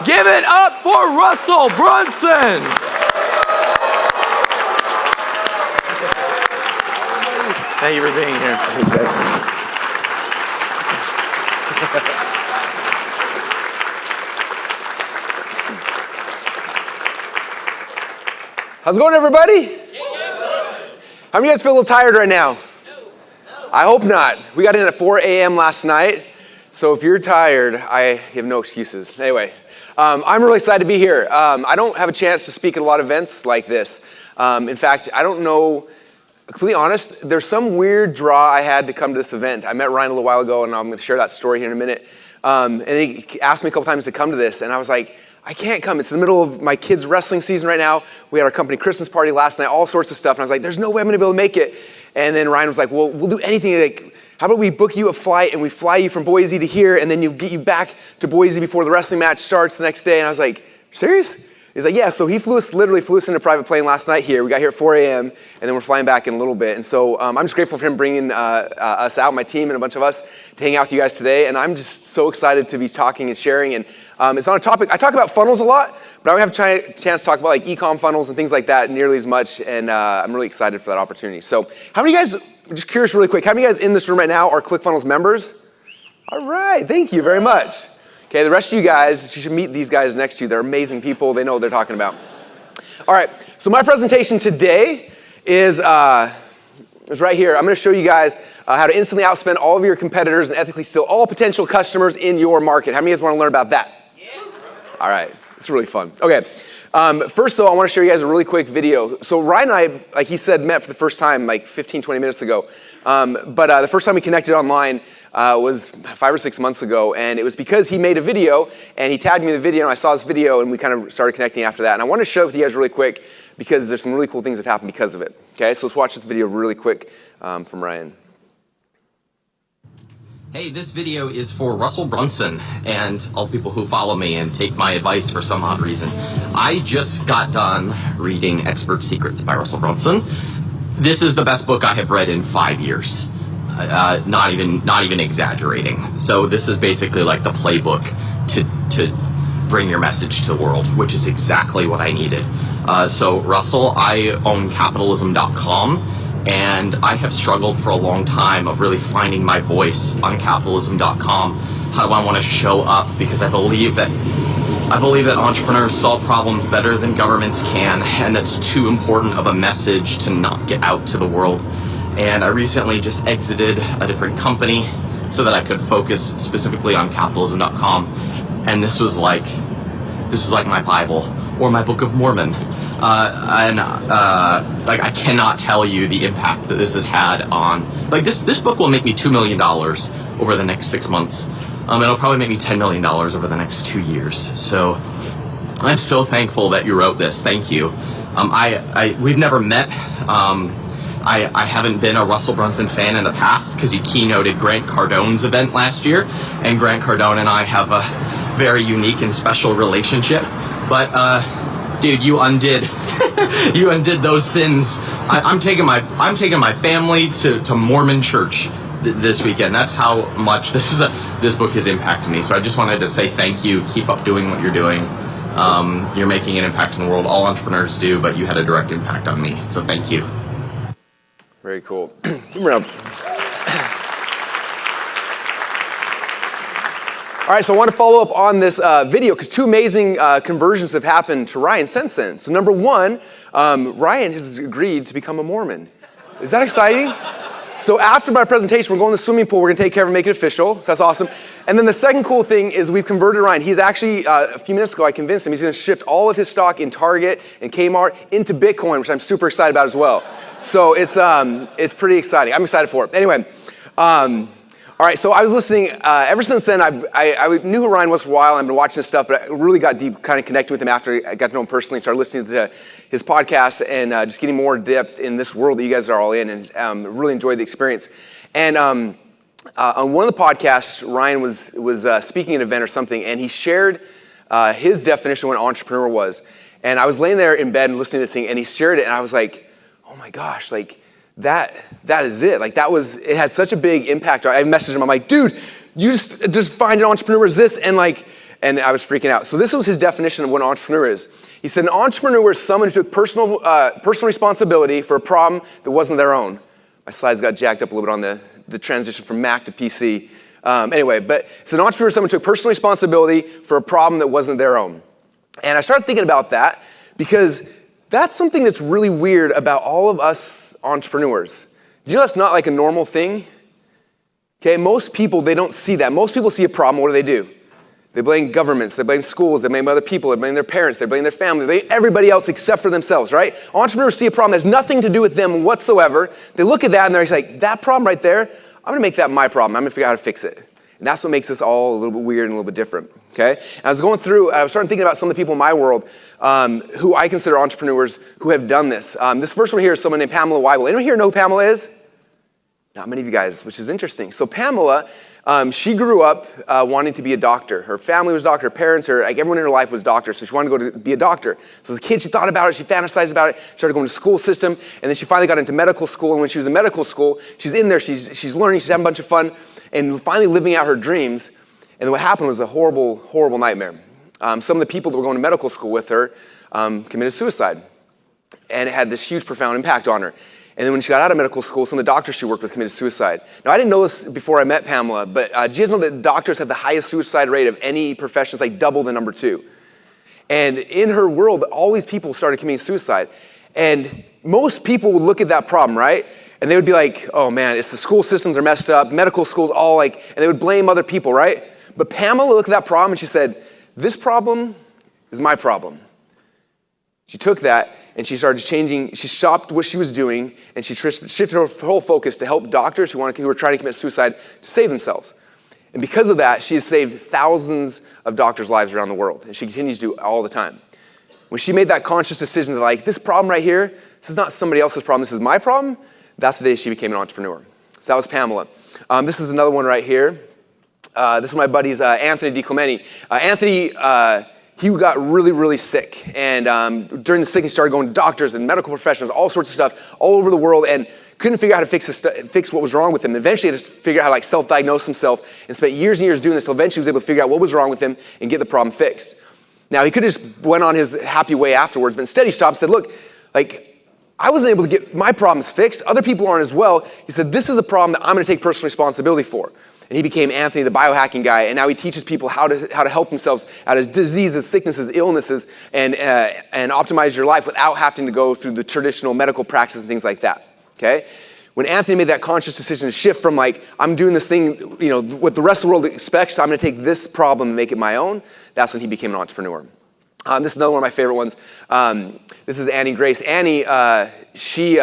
Give it up for Russell Brunson. Thank you for being here. How's it going, everybody? How many of you guys feel a little tired right now? I hope not. We got in at 4 a.m. last night, so if you're tired, I have no excuses. Anyway, I'm really excited to be here. I don't have a chance to speak at a lot of events like this. In fact, I don't know, completely honest, there's some weird draw I had to come to this event. I met Ryan a little while ago, and I'm going to share that story here in a minute. And he asked me a couple times to come to this, and I was like, I can't come. It's in the middle of my kids' wrestling season right now. We had our company Christmas party last night, all sorts of stuff. And I was like, there's no way I'm going to be able to make it. And then Ryan was like, well, we'll do anything. Like, how about we book you a flight and we fly you from Boise to here, and then you get you back to Boise before the wrestling match starts the next day. And I was like, serious? He's like, yeah. So he literally flew us in a private plane last night here. We got here at 4 a.m. and then we're flying back in a little bit. And so I'm just grateful for him bringing us out, my team and a bunch of us, to hang out with you guys today. And I'm just so excited to be talking and sharing. And it's on a topic, I talk about funnels a lot, but I don't have a chance to talk about like e-com funnels and things like that nearly as much. And I'm really excited for that opportunity. So how many of you guys, just curious really quick, how many of you guys in this room right now are ClickFunnels members? All right, thank you very much. Okay, the rest of you guys, you should meet these guys next to you. They're amazing people. They know what they're talking about. All right, so my presentation today is right here. I'm going to show you guys how to instantly outspend all of your competitors and ethically steal all potential customers in your market. How many of you guys want to learn about that? Yeah. All right, it's really fun. Okay, first though, I want to show you guys a really quick video. So Ryan and I, like he said, met for the first time like 15, 20 minutes ago. But the first time we connected online was 5 or 6 months ago, and it was because he made a video, and he tagged me in the video, and I saw this video, and we kind of started connecting after that. And I want to share it with you guys really quick, because there's some really cool things that have happened because of it. Okay, so let's watch this video really quick from Ryan. Hey, this video is for Russell Brunson and all people who follow me and take my advice for some odd reason. I just got done reading Expert Secrets by Russell Brunson. This is the best book I have read in 5 years. Not even exaggerating. So this is basically like the playbook to bring your message to the world, which is exactly what I needed. So Russell, I own capitalism.com, and I have struggled for a long time of really finding my voice on capitalism.com. How do I want to show up? Because I believe that entrepreneurs solve problems better than governments can, and that's too important of a message to not get out to the world. And I recently just exited a different company so that I could focus specifically on capitalism.com. And this was like my Bible or my Book of Mormon. I cannot tell you the impact that this has had on, like this book will make me $2 million over the next 6 months. It'll probably make me $10 million over the next 2 years. So I'm so thankful that you wrote this. Thank you. We've never met. I haven't been a Russell Brunson fan in the past because you keynoted Grant Cardone's event last year, and Grant Cardone and I have a very unique and special relationship. But dude, you undid those sins. I'm taking my family to Mormon church this weekend. That's how much this book has impacted me. So I just wanted to say thank you. Keep up doing what you're doing. You're making an impact in the world. All entrepreneurs do, but you had a direct impact on me. So thank you. Very cool. Give me a round. All right, so I want to follow up on this video because two amazing conversions have happened to Ryan since then. So number one, Ryan has agreed to become a Mormon. Is that exciting? So after my presentation, we're going to the swimming pool. We're going to take care of it and make it official. So that's awesome. And then the second cool thing is we've converted Ryan. He's actually, a few minutes ago, I convinced him he's going to shift all of his stock in Target and Kmart into Bitcoin, which I'm super excited about as well. So it's pretty exciting. I'm excited for it. Anyway, all right, so I was listening. Ever since then, I knew who Ryan was for a while. I've been watching his stuff, but I really got deep, kind of connected with him after I got to know him personally, started listening to his podcast and just getting more depth in this world that you guys are all in, and really enjoyed the experience. And on one of the podcasts, Ryan was speaking at an event or something, and he shared his definition of what an entrepreneur was. And I was laying there in bed and listening to this thing, and he shared it, and I was like, oh my gosh, like that is it. Like it had such a big impact. I messaged him, I'm like, dude, you just find an entrepreneur as this, and And I was freaking out. So this was his definition of what an entrepreneur is. He said, an entrepreneur is someone who took personal responsibility for a problem that wasn't their own. My slides got jacked up a little bit on the transition from Mac to PC. Anyway, but it's an entrepreneur is someone who took personal responsibility for a problem that wasn't their own. And I started thinking about that because that's something that's really weird about all of us entrepreneurs. Do you know that's not like a normal thing? Okay, most people, they don't see that. Most people see a problem, what do? They blame governments, they blame schools, they blame other people, they blame their parents, they blame their family, they blame everybody else except for themselves, right? Entrepreneurs see a problem that has nothing to do with them whatsoever. They look at that and they're like, that problem right there, I'm gonna make that my problem. I'm gonna figure out how to fix it. And that's what makes us all a little bit weird and a little bit different, okay? And I was going through, I was starting thinking about some of the people in my world who I consider entrepreneurs who have done this. This first one here is someone named Pamela Weibel. Anyone here know who Pamela is? Not many of you guys, which is interesting. So Pamela, she grew up wanting to be a doctor. Her family was doctor, her parents, like everyone in her life was doctors, so she wanted to go to be a doctor. So as a kid, she thought about it, she fantasized about it, started going to school system, and then she finally got into medical school, and when she was in medical school, she's in there, she's learning, she's having a bunch of fun, and finally living out her dreams, and what happened was a horrible, horrible nightmare. Some of the people that were going to medical school with her committed suicide, and it had this huge, profound impact on her. And then when she got out of medical school, some of the doctors she worked with committed suicide. Now, I didn't know this before I met Pamela, but do you guys know that doctors have the highest suicide rate of any profession? It's like double the number 2. And in her world, all these people started committing suicide. And most people would look at that problem, right? And they would be like, oh man, it's the school systems are messed up, medical schools all like, and they would blame other people, right? But Pamela looked at that problem and she said, this problem is my problem. She took that and she started changing, she stopped what she was doing and she shifted her whole focus to help doctors who were trying to commit suicide to save themselves. And because of that, she has saved thousands of doctors' lives around the world, and she continues to do it all the time. When she made that conscious decision to like, this problem right here, this is not somebody else's problem, this is my problem, that's the day she became an entrepreneur. So that was Pamela. This is another one right here. This is my buddy's Anthony DiClemente. Anthony, he got really, really sick. And during the sickness, he started going to doctors and medical professionals, all sorts of stuff, all over the world, and couldn't figure out how to fix what was wrong with him. And eventually, he had to figure out how to self-diagnose himself and spent years and years doing this until eventually he was able to figure out what was wrong with him and get the problem fixed. Now, he could have just went on his happy way afterwards, but instead he stopped and said, look, like, I wasn't able to get my problems fixed. Other people aren't as well. He said, this is a problem that I'm going to take personal responsibility for. And he became Anthony, the biohacking guy, and now he teaches people how to help themselves out of diseases, sicknesses, illnesses, and optimize your life without having to go through the traditional medical practices and things like that, okay? When Anthony made that conscious decision to shift from like, I'm doing this thing, you know, what the rest of the world expects, so I'm going to take this problem and make it my own, that's when he became an entrepreneur. This is another one of my favorite ones. This is Annie Grace. Annie, she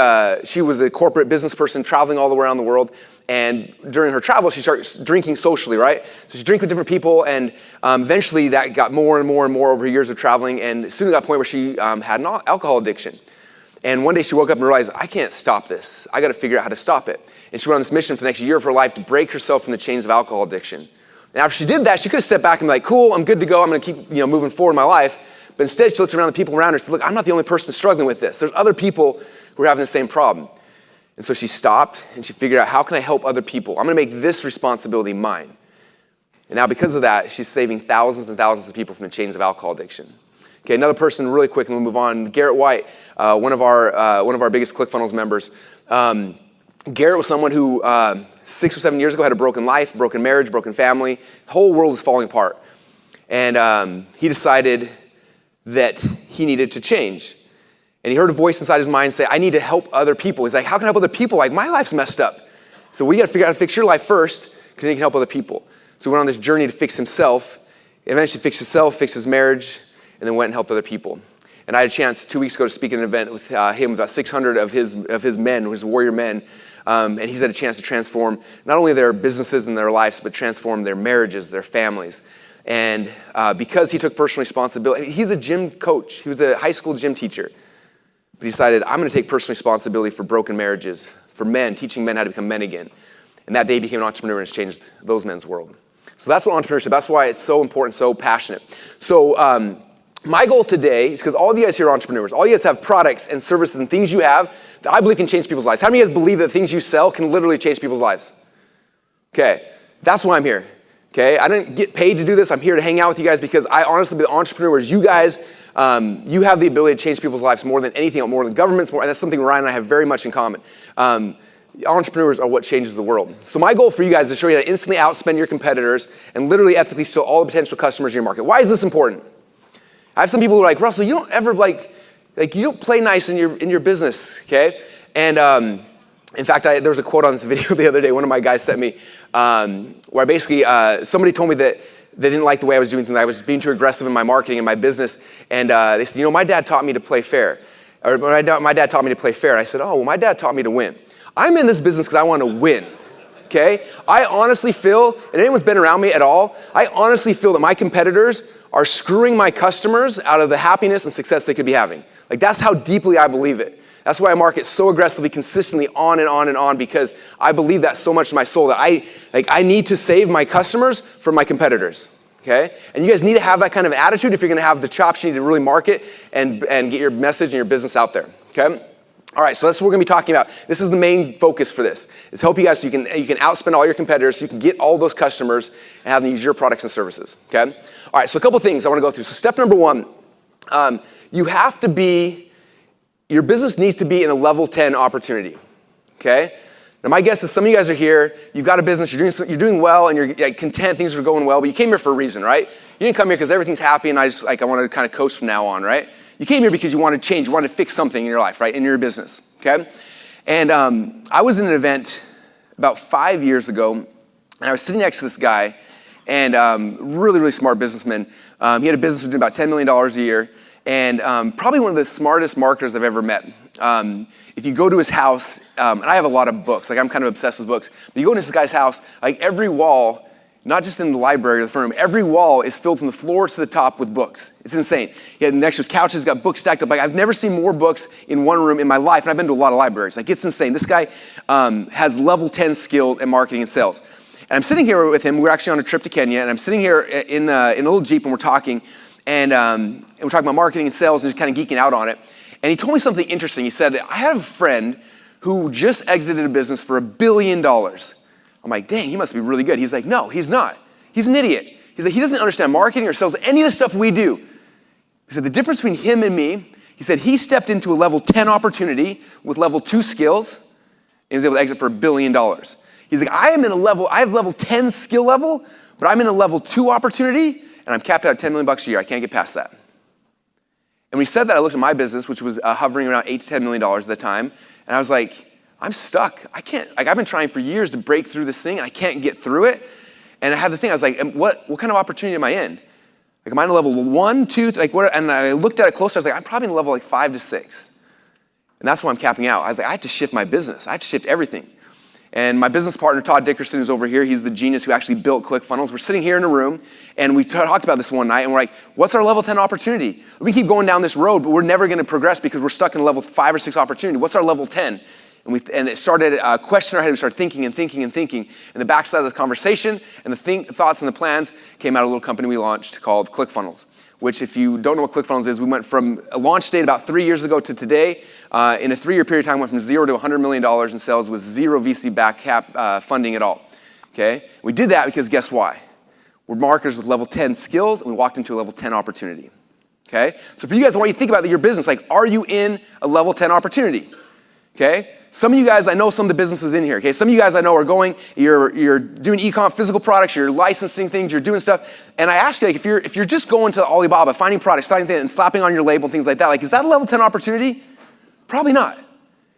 was a corporate business person traveling all the way around the world. And during her travel, she started drinking socially, right? So she drank with different people, and eventually that got more and more and more over years of traveling, and soon got to a point where she had an alcohol addiction. And one day she woke up and realized, I can't stop this. I got to figure out how to stop it. And she went on this mission for the next year of her life to break herself from the chains of alcohol addiction. And after she did that, she could have stepped back and be like, cool, I'm good to go. I'm going to keep moving forward in my life. But instead, she looked around the people around her and said, look, I'm not the only person struggling with this. There's other people who are having the same problem. And so she stopped and she figured out, how can I help other people? I'm going to make this responsibility mine. And now because of that, she's saving thousands and thousands of people from the chains of alcohol addiction. Okay, another person really quick, and we'll move on. Garrett White, one of our biggest ClickFunnels members. Garrett was someone who 6 or 7 years ago had a broken life, broken marriage, broken family. The whole world was falling apart. And he decided that he needed to change. And he heard a voice inside his mind say, I need to help other people. He's like, how can I help other people? Like, my life's messed up. So we got to figure out how to fix your life first, because then you can help other people. So he went on this journey to fix himself, eventually fixed himself, fixed his marriage, and then went and helped other people. And I had a chance 2 weeks ago to speak at an event with him, about 600 of his men, his warrior men. And he's had a chance to transform not only their businesses and their lives, but transform their marriages, their families. And because he took personal responsibility, he's a gym coach. He was a high school gym teacher. But he decided, I'm going to take personal responsibility for broken marriages, for men, teaching men how to become men again. And that day he became an entrepreneur and has changed those men's world. So that's what entrepreneurship, that's why it's so important, so passionate. So my goal today is, because all of you guys here are entrepreneurs, all you guys have products and services and things you have that I believe can change people's lives. How many of you guys believe that things you sell can literally change people's lives? Okay, that's why I'm here. okay? I didn't get paid to do this. I'm here to hang out with you guys because I honestly believe entrepreneurs, you guys, you have the ability to change people's lives more than anything, more than governments, and that's something Ryan and I have very much in common. Entrepreneurs are what changes the world. So my goal for you guys is to show you how to instantly outspend your competitors and literally ethically steal all the potential customers in your market. Why is this important? I have some people who are like, Russell, you don't ever you don't play nice in your business, okay? And in fact, there was a quote on this video the other day, one of my guys sent me, where basically somebody told me that they didn't like the way I was doing things. I was being too aggressive in my marketing and my business. And they said, my dad taught me to play fair. Or my dad taught me to play fair. And I said, oh, well, my dad taught me to win. I'm in this business because I want to win, okay? I honestly feel, and anyone's been around me at all, I honestly feel that my competitors are screwing my customers out of the happiness and success they could be having. Like, that's how deeply I believe it. That's why I market so aggressively, consistently, on and on and on, because I believe that so much in my soul that I need to save my customers from my competitors, okay? And you guys need to have that kind of attitude if you're gonna have the chops you need to really market and get your message and your business out there, okay? All right, so that's what we're gonna be talking about. This is the main focus for this, is help you guys so you can outspend all your competitors, so you can get all those customers and have them use your products and services, okay? All right, so a couple things I wanna go through. So step number one, your business needs to be in a level 10 opportunity, okay? Now my guess is some of you guys are here, you've got a business, you're doing well and you're content, things are going well, but you came here for a reason, right? You didn't come here because everything's happy and I want to kind of coast from now on, right? You came here because you wanted to change, you wanted to fix something in your life, right? In your business, okay? And I was in an event about 5 years ago and I was sitting next to this guy and really, really smart businessman. He had a business doing about $10 million a year. And probably one of the smartest marketers I've ever met. If you go to his house, and I have a lot of books, I'm kind of obsessed with books, but you go into this guy's house, every wall, not just in the library or the front room, every wall is filled from the floor to the top with books. It's insane. He had next to his couches, he's got books stacked up. I've never seen more books in one room in my life, and I've been to a lot of libraries. It's insane. This guy has level 10 skill at marketing and sales. And I'm sitting here with him, we're actually on a trip to Kenya, and I'm sitting here in a little Jeep and we're talking, and we're talking about marketing and sales and just kind of geeking out on it. And he told me something interesting. He said, I have a friend who just exited a business for $1 billion. I'm like, dang, he must be really good. He's like, no, he's not. He's an idiot. He's like, he doesn't understand marketing or sales, any of the stuff we do. He said, the difference between him and me, he said he stepped into a level 10 opportunity with level 2 skills, and he was able to exit for $1 billion. He's like, I have level 10 skill level, but I'm in a level 2 opportunity, and I'm capped out at $10 million a year. I can't get past that. And when he said that, I looked at my business, which was hovering around $8 to $10 million at the time, and I was like, I'm stuck. I can't, I've been trying for years to break through this thing, and I can't get through it. And I had the thing, I was like, what kind of opportunity am I in? Am I in a level 1, 2, what? And I looked at it closer, I was like, I'm probably in a level 5 to 6. And that's why I'm capping out. I was like, I have to shift my business. I have to shift everything. And my business partner, Todd Dickerson, who's over here, he's the genius who actually built ClickFunnels. We're sitting here in a room, and we talked about this one night, and we're like, what's our level 10 opportunity? We keep going down this road, but we're never gonna progress because we're stuck in a level 5 or 6 opportunity. What's our level 10? And it started a question in our head. We started thinking and thinking and thinking. And the backside of this conversation and the thoughts and the plans came out of a little company we launched called ClickFunnels, which if you don't know what ClickFunnels is, we went from a launch date about 3 years ago to today. In a 3-year period of time, went from 0 to $100 million in sales with 0 VC back cap funding at all, okay? We did that because guess why? We're marketers with level 10 skills, and we walked into a level 10 opportunity, okay? So for you guys, I want you to think about your business, are you in a level 10 opportunity, okay? Some of you guys, I know some of the businesses in here, okay? Some of you guys I know are you're doing e-com, physical products, you're licensing things, you're doing stuff. And I ask you, if you're just going to Alibaba, finding products, signing things, and slapping on your label and things like that, is that a level 10 opportunity? Probably not,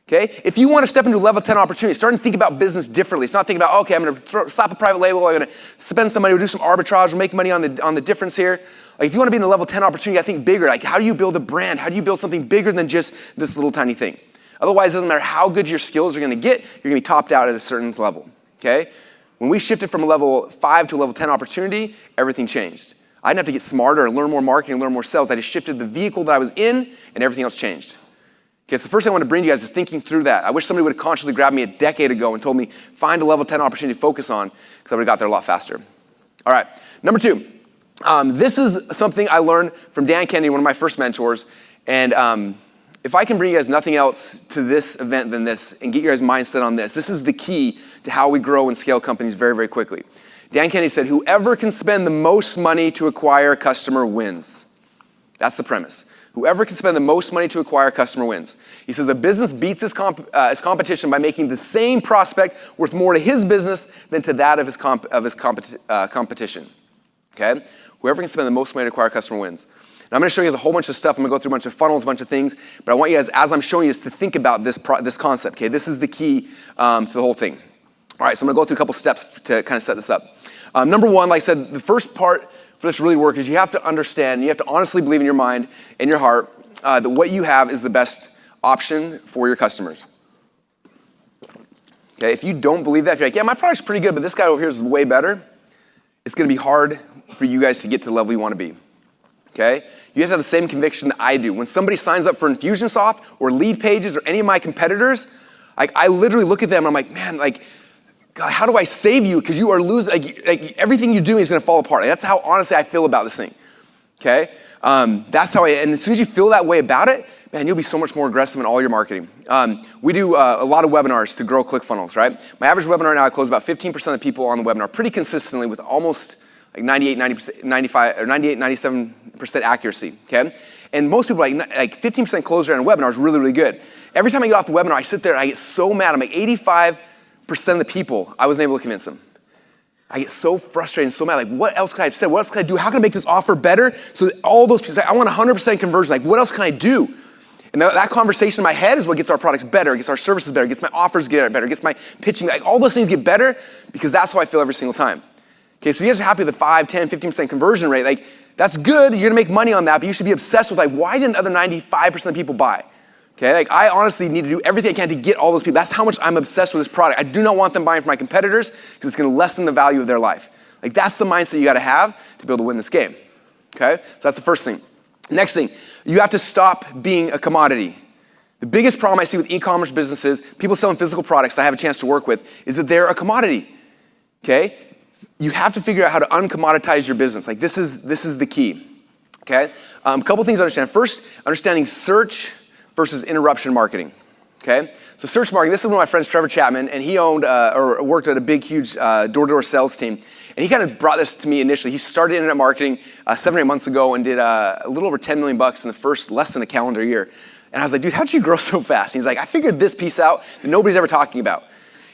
okay? If you want to step into a level 10 opportunity, start to think about business differently. It's not thinking about, okay, I'm gonna slap a private label, I'm gonna spend some money, we'll do some arbitrage, we'll make money on the difference here. If you want to be in a level 10 opportunity, I think bigger. How do you build a brand? How do you build something bigger than just this little tiny thing? Otherwise, it doesn't matter how good your skills are gonna get, you're gonna be topped out at a certain level, okay? When we shifted from a level 5 to a level 10 opportunity, everything changed. I didn't have to get smarter, learn more marketing, learn more sales. I just shifted the vehicle that I was in, and everything else changed. Okay, so the first thing I want to bring to you guys is thinking through that. I wish somebody would have consciously grabbed me a decade ago and told me, find a level 10 opportunity to focus on, because I would have got there a lot faster. All right, number 2. This is something I learned from Dan Kennedy, one of my first mentors, and if I can bring you guys nothing else to this event than this and get your guys' mindset on this, this is the key to how we grow and scale companies very, very quickly. Dan Kennedy said, whoever can spend the most money to acquire a customer wins. That's the premise. Whoever can spend the most money to acquire a customer wins. He says a business beats its competition by making the same prospect worth more to his business than to that of his competition. Okay? Whoever can spend the most money to acquire a customer wins. And I'm going to show you guys a whole bunch of stuff. I'm going to go through a bunch of funnels, a bunch of things. But I want you guys, as I'm showing you this, to think about this concept. Okay? This is the key to the whole thing. All right, so I'm going to go through a couple steps to kind of set this up. Number one, like I said, the first part for this to really work is you have to understand, you have to honestly believe in your mind and your heart that what you have is the best option for your customers. Okay, if you don't believe that, if you're like, yeah, my product's pretty good, but this guy over here is way better, it's going to be hard for you guys to get to the level you want to be. Okay? You have to have the same conviction that I do. When somebody signs up for Infusionsoft or Lead Pages or any of my competitors, I literally look at them and I'm like, man, like, God, how do I save you? Because you are losing, like everything you're doing is going to fall apart. Like, that's how honestly I feel about this thing. Okay? That's how and as soon as you feel that way about it, man, you'll be so much more aggressive in all your marketing. We do a lot of webinars to grow ClickFunnels, right? My average webinar now, I close about 15% of the people on the webinar pretty consistently with almost like 97% accuracy, okay? And most people, like 15% close rate on a webinar is really, really good. Every time I get off the webinar, I sit there and I get so mad. I'm like 85% of the people, I wasn't able to convince them. I get so frustrated and so mad. Like, what else can I have said? What else can I do? How can I make this offer better? So that all those people say, I want 100% conversion. Like, what else can I do? And that conversation in my head is what gets our products better, gets our services better, gets my offers better, gets my pitching, like all those things get better because that's how I feel every single time. Okay, so you guys are happy with the 5, 10, 15% conversion rate. Like, that's good. You're gonna make money on that, but you should be obsessed with like, why didn't the other 95% of people buy? Okay, like I honestly need to do everything I can to get all those people. That's how much I'm obsessed with this product. I do not want them buying from my competitors because it's gonna lessen the value of their life. Like that's the mindset you gotta have to be able to win this game. Okay, so that's the first thing. Next thing, you have to stop being a commodity. The biggest problem I see with e-commerce businesses, people selling physical products I have a chance to work with, is that they're a commodity. Okay, you have to figure out how to uncommoditize your business. Like this is the key. Okay, a couple things to understand. First, understanding search versus interruption marketing, okay? So search marketing, this is one of my friends, Trevor Chapman, and he owned or worked at a big, huge door-to-door sales team. And he kind of brought this to me initially. He started internet marketing 7 or 8 months ago and did a little over $10 million in the first less than a calendar year. And I was like, dude, how'd you grow so fast? And he's like, I figured this piece out that nobody's ever talking about.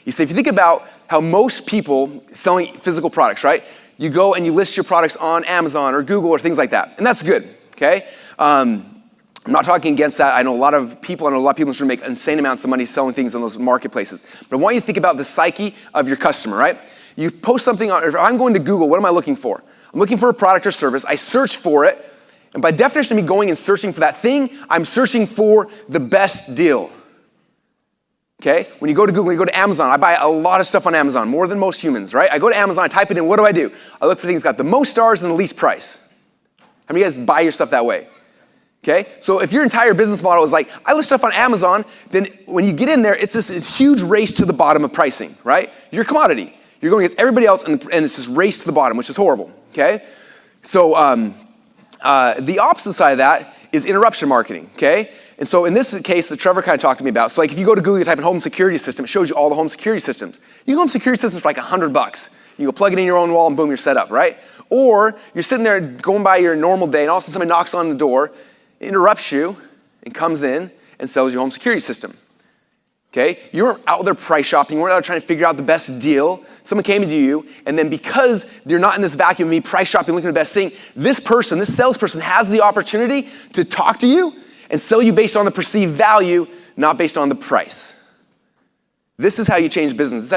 He said, if you think about how most people selling physical products, right? You go and you list your products on Amazon or Google or things like that. And that's good, okay? I'm not talking against that. I know a lot of people should make insane amounts of money selling things on those marketplaces. But I want you to think about the psyche of your customer, right? You post something on, if I'm going to Google, what am I looking for? I'm looking for a product or service. I search for it. And by definition of me going and searching for that thing, I'm searching for the best deal. Okay? When you go to Google, when you go to Amazon, I buy a lot of stuff on Amazon, more than most humans, right? I go to Amazon, I type it in, what do? I look for things that got the most stars and the least price. How many of you guys buy your stuff that way? Okay, so if your entire business model is like, I list stuff on Amazon, then when you get in there, it's this huge race to the bottom of pricing, right? You're a commodity. You're going against everybody else, and it's this race to the bottom, which is horrible, okay? So the opposite side of that is interruption marketing, okay? And so in this case that Trevor kind of talked to me about, so like if you go to Google, you type in home security system, it shows you all the home security systems. You go home security systems for like $100. You go plug it in your own wall, and boom, you're set up, right? Or you're sitting there going by your normal day, and all of a sudden somebody knocks on the door, interrupts you and comes in and sells your home security system. Okay? You weren't out there price shopping. You weren't out there trying to figure out the best deal. Someone came to you, and then because you're not in this vacuum of me price shopping, looking at the best thing, this salesperson has the opportunity to talk to you and sell you based on the perceived value, not based on the price. This is how you change business. This is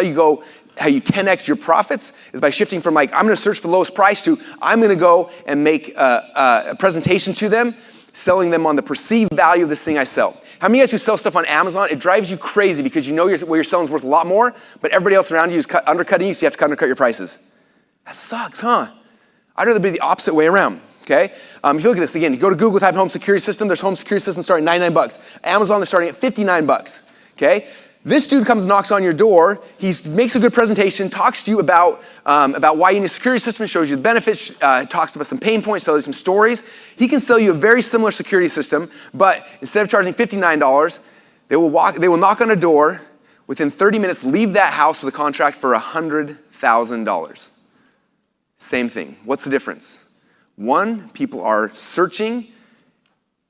how you 10x your profits is by shifting from like, I'm gonna search for the lowest price to I'm gonna go and make a presentation to them, selling them on the perceived value of this thing I sell. How many of you guys who sell stuff on Amazon, it drives you crazy because you know what you're selling is worth a lot more, but everybody else around you is undercutting you, so you have to undercut your prices. That sucks, huh? I'd rather be the opposite way around, okay? If you look at this again, you go to Google, type in home security system, there's home security systems starting at $99. Amazon, they're starting at $59, okay? This dude comes and knocks on your door. He makes a good presentation, talks to you about why you need a security system, shows you the benefits, talks about some pain points, tells you some stories. He can sell you a very similar security system, but instead of charging $59, they will knock on a door, within 30 minutes leave that house with a contract for $100,000. Same thing. What's the difference? One, people are searching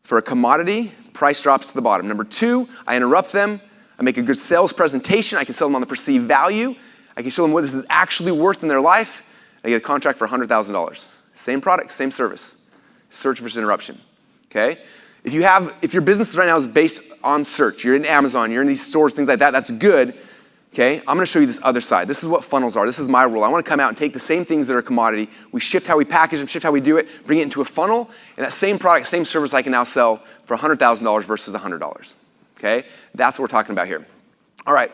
for a commodity, price drops to the bottom. Number two, I interrupt them. I make a good sales presentation. I can sell them on the perceived value. I can show them what this is actually worth in their life. I get a contract for $100,000. Same product, same service. Search versus interruption, okay? If your business right now is based on search, you're in Amazon, you're in these stores, things like that, that's good, okay? I'm gonna show you this other side. This is what funnels are. This is my rule. I wanna come out and take the same things that are commodity, we shift how we package them, shift how we do it, bring it into a funnel, and that same product, same service I can now sell for $100,000 versus $100, okay? That's what we're talking about here. All right,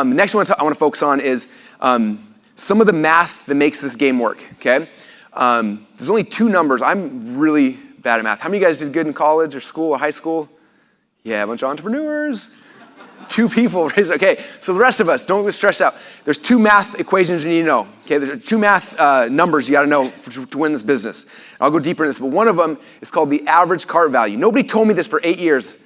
next one I wanna focus on is some of the math that makes this game work, okay? There's only two numbers. I'm really bad at math. How many of you guys did good in college or school or high school? Yeah, a bunch of entrepreneurs. Two people. Okay, so the rest of us, don't get stressed out. There's two math equations you need to know. Okay, there's two math numbers you got to know to win this business. I'll go deeper in this, but one of them is called the average cart value. Nobody told me this for 8 years.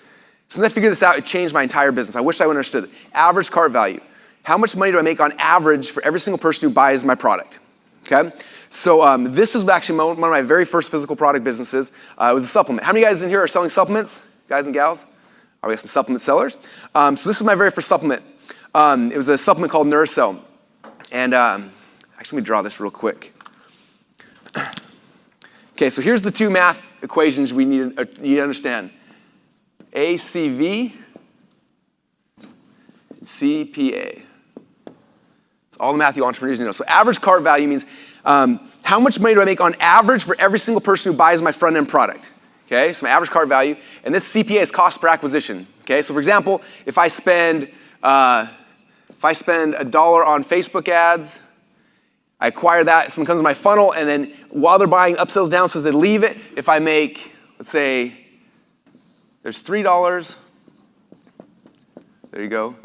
So when I figured this out, it changed my entire business. I wish I would have understood it. Average cart value. How much money do I make on average for every single person who buys my product? Okay? So this is actually one of my very first physical product businesses. It was a supplement. How many guys in here are selling supplements? Guys and gals? We got some supplement sellers. So this is my very first supplement. It was a supplement called Nurisel. And actually, let me draw this real quick. Okay, so here's the two math equations we need to understand. ACV, CPA. It's all the math you entrepreneurs need to know. So average cart value means how much money do I make on average for every single person who buys my front-end product? Okay, so my average cart value, and this CPA is cost per acquisition. Okay, so for example, if I spend $1 on Facebook ads, I acquire that, someone comes to my funnel, and then while they're buying, upsells, downsells, they leave it. If I make, let's say, there's $3, there you go.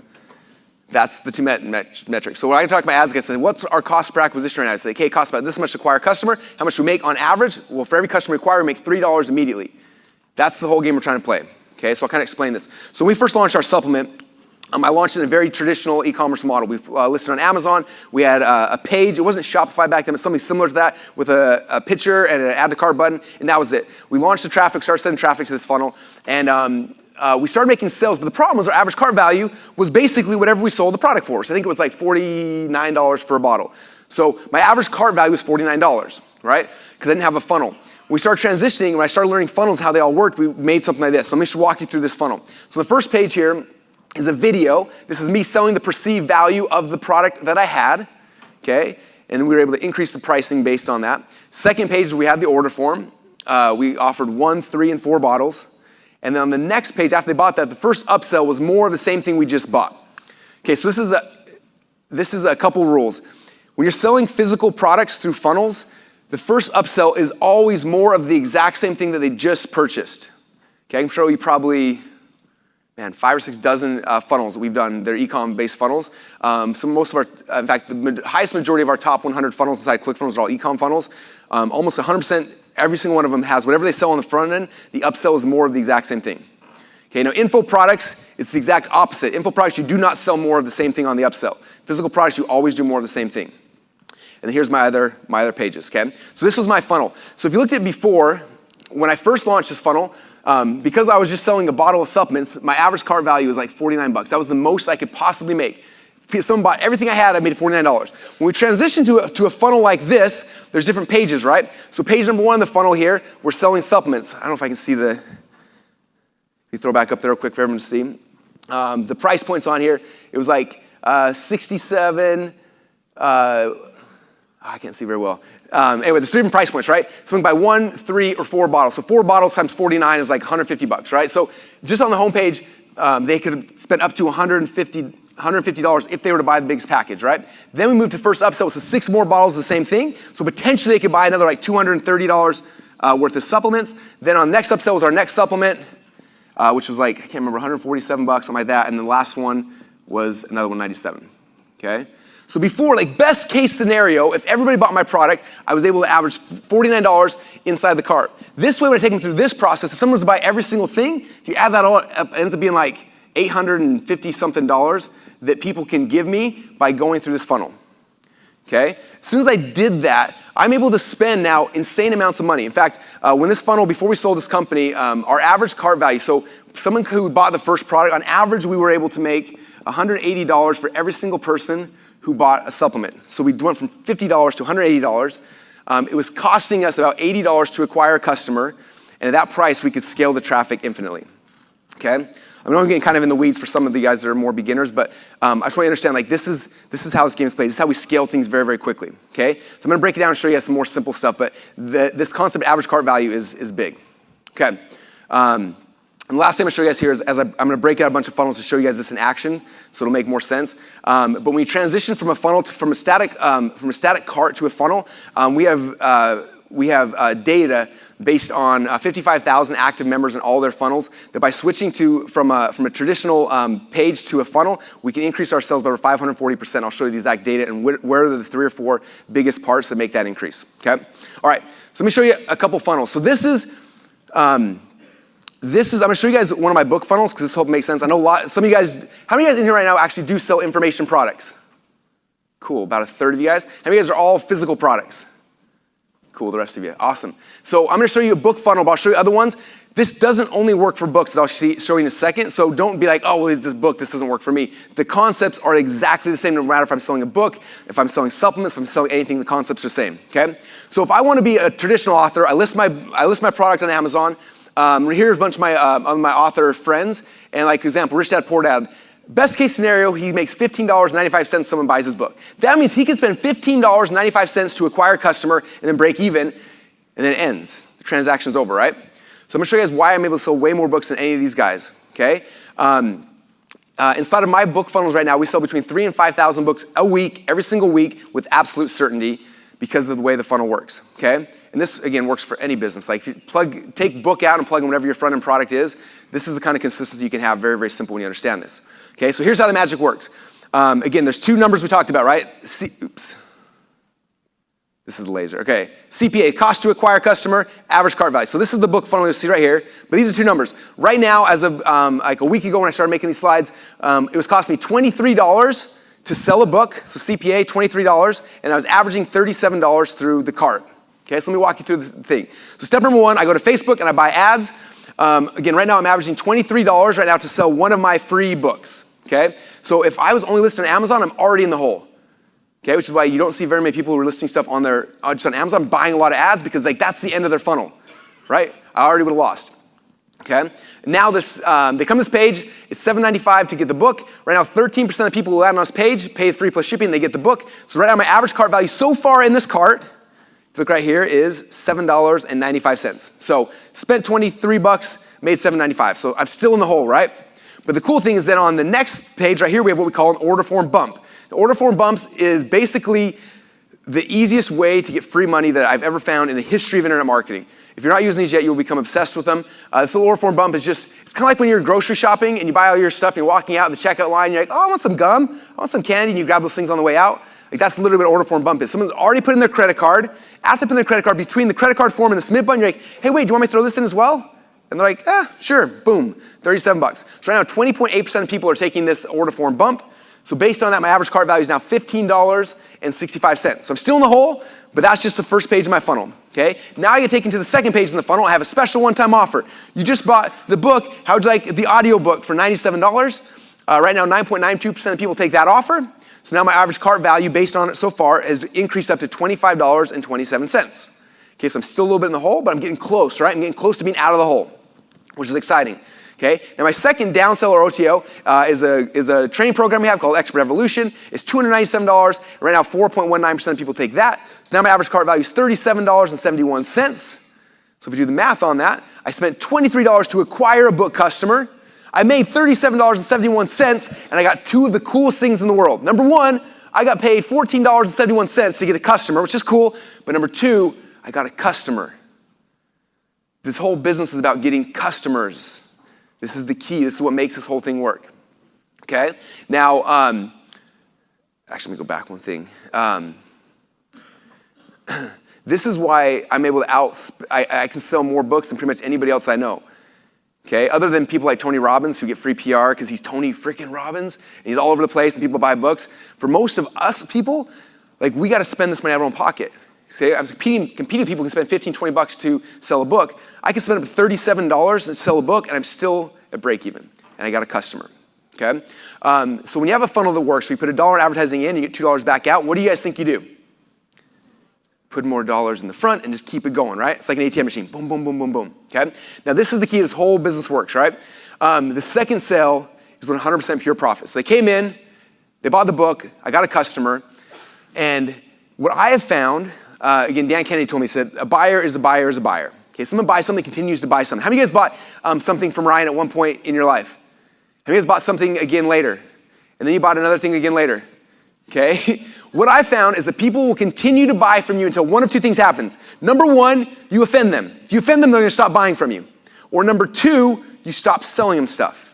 That's the two metrics. So when I talk about ads, I say, what's our cost per acquisition right now? I say, okay, it costs about this much to acquire a customer. How much do we make on average? Well, for every customer we acquire, we make $3 immediately. That's the whole game we're trying to play. Okay, so I'll kind of explain this. So when we first launched our supplement, I launched it in a very traditional e-commerce model. We've listed on Amazon. We had a page. It wasn't Shopify back then, but something similar to that with a picture and an add to cart button, and that was it. We launched the traffic, started sending traffic to this funnel, and we started making sales, but the problem was our average cart value was basically whatever we sold the product for. So I think it was like $49 for a bottle. So my average cart value was $49, right? Because I didn't have a funnel. When we started transitioning, when I started learning funnels, how they all worked, we made something like this. So let me just walk you through this funnel. So the first page here is a video. This is me selling the perceived value of the product that I had, okay? And we were able to increase the pricing based on that. Second page, we had the order form. We offered 1, 3, and 4 bottles. And then on the next page, after they bought that, the first upsell was more of the same thing we just bought. Okay, so this is a couple rules. When you're selling physical products through funnels, the first upsell is always more of the exact same thing that they just purchased. Okay, I can show you probably, 5 or 6 dozen funnels that we've done. They're e-com based funnels. So most of our, in fact, the highest majority of our top 100 funnels inside ClickFunnels are all e-com funnels. Almost 100%, every single one of them has whatever they sell on the front end, the upsell is more of the exact same thing. Okay, now info products, it's the exact opposite. Info products, you do not sell more of the same thing on the upsell. Physical products, you always do more of the same thing. And here's my other pages, okay? So this was my funnel. So if you looked at it before, when I first launched this funnel, because I was just selling a bottle of supplements, my average cart value was like $49. That was the most I could possibly make. Someone bought everything I had, I made $49. When we transitioned to a funnel like this, there's different pages, right? So page number 1 in the funnel here, we're selling supplements. I don't know if I can see if you throw back up there real quick for everyone to see. The price points on here, it was like 67, I can't see very well. Anyway, there's 3 different price points, right? Someone buy 1, 3, or 4 bottles. So 4 bottles times 49 is like $150, right? So just on the homepage, they could have spent up to $150 if they were to buy the biggest package, right? Then we moved to first upsell, so 6 more bottles of the same thing. So potentially they could buy another like $230 worth of supplements. Then on the next upsell was our next supplement, which was like, I can't remember, $147, something like that. And the last one was another $197, okay? So before, like best case scenario, if everybody bought my product, I was able to average $49 inside the cart. This way, when I take them through this process, if someone was to buy every single thing, if you add that all up, it ends up being like $850 something that people can give me by going through this funnel. okay? As soon as I did that, I'm able to spend now insane amounts of money. In fact, when this funnel, before we sold this company, our average cart value, so someone who bought the first product, on average, we were able to make $180 for every single person who bought a supplement. So we went from $50 to $180. It was costing us about $80 to acquire a customer, and at that price, we could scale the traffic infinitely, okay? I know I'm getting kind of in the weeds for some of the guys that are more beginners, but I just want you to understand, like, this is how this game is played. This is how we scale things very, very quickly, okay? So I'm gonna break it down and show you guys some more simple stuff, but this concept of average cart value is big, okay? And the last thing I'm gonna show you guys here is, I'm gonna break out a bunch of funnels to show you guys this in action, so it'll make more sense. But when we transition from a funnel from a static cart to a funnel, we have data based on 55,000 active members in all their funnels, that by switching from a traditional page to a funnel, we can increase our sales by over 540%. I'll show you the exact data and where are the 3 or 4 biggest parts that make that increase, okay? All right, so let me show you a couple funnels. So I'm gonna show you guys one of my book funnels, because this hope makes sense. I know some of you guys, how many of you guys in here right now actually do sell information products? Cool, about a third of you guys. How many of you guys are all physical products? Cool, the rest of you, awesome. So I'm gonna show you a book funnel, but I'll show you other ones. This doesn't only work for books that I'll show you in a second, so don't be like, oh, well, it's this book, this doesn't work for me. The concepts are exactly the same, no matter if I'm selling a book, if I'm selling supplements, if I'm selling anything, the concepts are the same, okay? So if I wanna be a traditional author, I list my product on Amazon. Here's a bunch of my author friends, and like, for example, Rich Dad Poor Dad. Best case scenario, he makes $15.95, someone buys his book. That means he can spend $15.95 to acquire a customer and then break even, and then it ends. The transaction's over, right? So I'm gonna show you guys why I'm able to sell way more books than any of these guys, okay? Inside of my book funnels right now, we sell between 3,000 and 5,000 books a week, every single week, with absolute certainty, because of the way the funnel works, okay? And this, again, works for any business. Like, if you take book out and plug in whatever your front-end product is, this is the kind of consistency you can have, very, very simple when you understand this. Okay, so here's how the magic works. Again, there's 2 numbers we talked about, right? Oops. This is the laser, okay. CPA, cost to acquire customer, average cart value. So this is the book funnel you'll see right here, but these are 2 numbers. Right now, as of like a week ago when I started making these slides, it was costing me $23 to sell a book, so CPA, $23, and I was averaging $37 through the cart. Okay, so let me walk you through the thing. So step number 1, I go to Facebook and I buy ads. Again, right now I'm averaging $23 right now to sell one of my free books. Okay, so if I was only listed on Amazon, I'm already in the hole. Okay, which is why you don't see very many people who are listing stuff on just on Amazon buying a lot of ads, because like that's the end of their funnel, right? I already would have lost. Okay, now they come to this page. It's $7.95 to get the book. Right now, 13% of the people who land on this page pay 3 plus shipping. They get the book. So right now, my average cart value so far in this cart, if you look right here, is $7.95. So spent 23 bucks, made $7.95. So I'm still in the hole, right? But the cool thing is that on the next page right here, we have what we call an order form bump. The order form bumps is basically the easiest way to get free money that I've ever found in the history of internet marketing. If you're not using these yet, you'll become obsessed with them. This little order form bump is it's kind of like when you're grocery shopping and you buy all your stuff and you're walking out the checkout line, and you're like, oh, I want some gum, I want some candy, and you grab those things on the way out. Like that's literally what an order form bump is. Someone's already put in their credit card. After putting their credit card, between the credit card form and the submit button, you're like, hey, wait, do you want me to throw this in as well? And they're like, sure, boom, 37 bucks. So right now, 20.8% of people are taking this order form bump. So based on that, my average cart value is now $15.65. So I'm still in the hole, but that's just the first page of my funnel, okay? Now I get taken to the second page in the funnel. I have a special one-time offer. You just bought the book. How would you like the audio book for $97? Right now, 9.92% of people take that offer. So now my average cart value based on it so far has increased up to $25.27. Okay, so I'm still a little bit in the hole, but I'm getting close, right? I'm getting close to being out of the hole, which is exciting. Okay, now my second downsell or OTO is a training program we have called Expert Evolution. It's $297. Right now, 4.19% of people take that. So now my average cart value is $37.71. So if you do the math on that, I spent $23 to acquire a book customer. I made $37.71, and I got 2 of the coolest things in the world. Number 1, I got paid $14.71 to get a customer, which is cool. But number 2, I got a customer. This whole business is about getting customers. This is the key. This is what makes this whole thing work. Okay? Now, actually, let me go back one thing. This is why I'm able to I can sell more books than pretty much anybody else I know. Okay? Other than people like Tony Robbins who get free PR because he's Tony freaking Robbins and he's all over the place and people buy books. For most of us people, Like, we got to spend this money out of our own pocket. Say, I'm competing with people who can spend 15, 20 bucks to sell a book. I can spend up to $37 and sell a book, and I'm still at break even, and I got a customer, okay? So when you have a funnel that works, we put $1 in advertising in, you get $2 back out, what do you guys think you do? Put more dollars in the front and just keep it going, right? It's like an ATM machine, boom, boom, boom, boom, boom, okay? Now this is the key to this whole business works, right? The second sale is 100% pure profit. So they came in, they bought the book, I got a customer, and what I have found, again, Dan Kennedy told me, he said, a buyer is a buyer is a buyer. Okay, someone buys something, continues to buy something. How many of you guys bought something from Ryan at one point in your life? How many of you guys bought something again later? And then you bought another thing again later? Okay? What I found is that people will continue to buy from you until one of two things happens. Number one, you offend them. If you offend them, they're gonna stop buying from you. Or number two, you stop selling them stuff.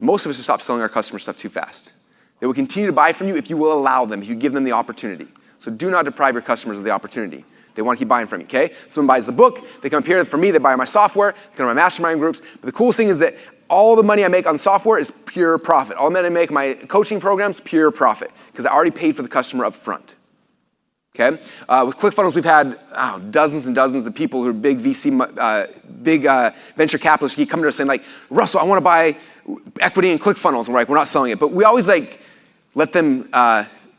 Most of us will stop selling our customers stuff too fast. They will continue to buy from you if you will allow them, if you give them the opportunity. So do not deprive your customers of the opportunity. They want to keep buying from you, okay? Someone buys the book, they come here for me, they buy my software, they come to my mastermind groups. But the coolest thing is that all the money I make on software is pure profit. All the money I make in my coaching programs, pure profit, because I already paid for the customer up front, okay? With ClickFunnels, we've had dozens and dozens of people who are big VC, big venture capitalists keep coming to us saying like, Russell, I want to buy equity in ClickFunnels. And we're like, we're not selling it. But we always like let them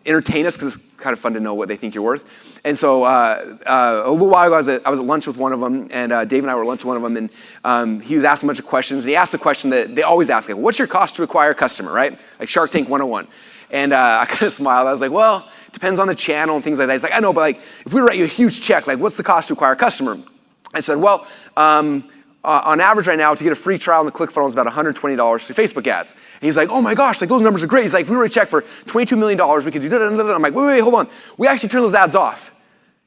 entertain us because it's kind of fun to know what they think you're worth. And so a little while ago, I was at lunch with one of them, and Dave and I were at lunch with one of them, and he was asking a bunch of questions, and he asked the question that they always ask, like, what's your cost to acquire a customer, right? Like Shark Tank 101. And I kind of smiled. I was like, well, it depends on the channel and things like that. He's like, I know, but like, if we write you a huge check, like, what's the cost to acquire a customer? I said, well, on average right now, to get a free trial in the ClickFunnels is about $120 through Facebook ads. And he's like, oh my gosh, like those numbers are great. He's like, if we were to check for $22 million, we could do that. I'm like, wait, hold on. We actually turn those ads off.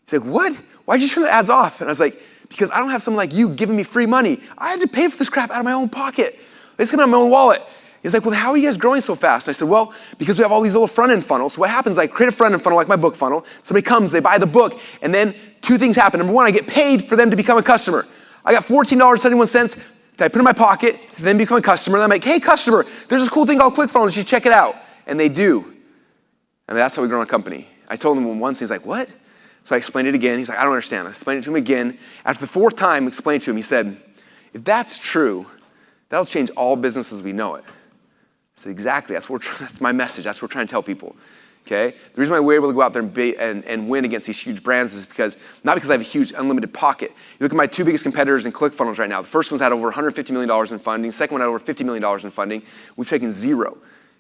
He's like, what? Why'd you turn the ads off? And I was like, because I don't have someone like you giving me free money. I had to pay for this crap out of my own pocket. It's coming out of my own wallet. He's like, well, how are you guys growing so fast? And I said, well, because we have all these little front-end funnels. So what happens, I create a front-end funnel like my book funnel. Somebody comes, they buy the book, and then two things happen. Number one, I get paid for them to become a customer. I got $14.71 that I put in my pocket to then become a customer. And I'm like, hey, customer, there's this cool thing called ClickFunnels. You should check it out. And they do. And that's how we grow a company. I told him once, he's like, what? So I explained it again. He's like, I don't understand. I explained it to him again. After the fourth time I explained it to him, he said, if that's true, that'll change all businesses as we know it. I said, exactly. That's my message. That's what we're trying to tell people. Okay? The reason why we're able to go out there and win against these huge brands is not because I have a huge unlimited pocket. You look at my two biggest competitors in ClickFunnels right now. The first one's had over $150 million in funding. The second one had over $50 million in funding. We've taken zero.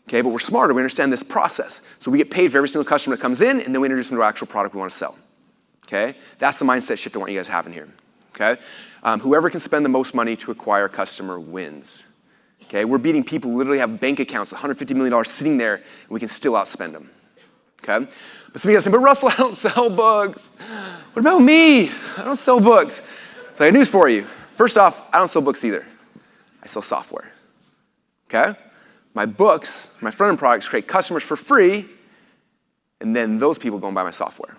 Okay? But we're smarter. We understand this process. So we get paid for every single customer that comes in, and then we introduce them to our actual product we want to sell. Okay? That's the mindset shift I want you guys having here. Okay? Whoever can spend the most money to acquire a customer wins. Okay? We're beating people who literally have bank accounts, $150 million sitting there, and we can still outspend them. Okay? But some of you guys say, but Russell, I don't sell books. What about me? I don't sell books. So I got news for you. First off, I don't sell books either. I sell software. Okay? My books, my front-end products create customers for free, and then those people go and buy my software.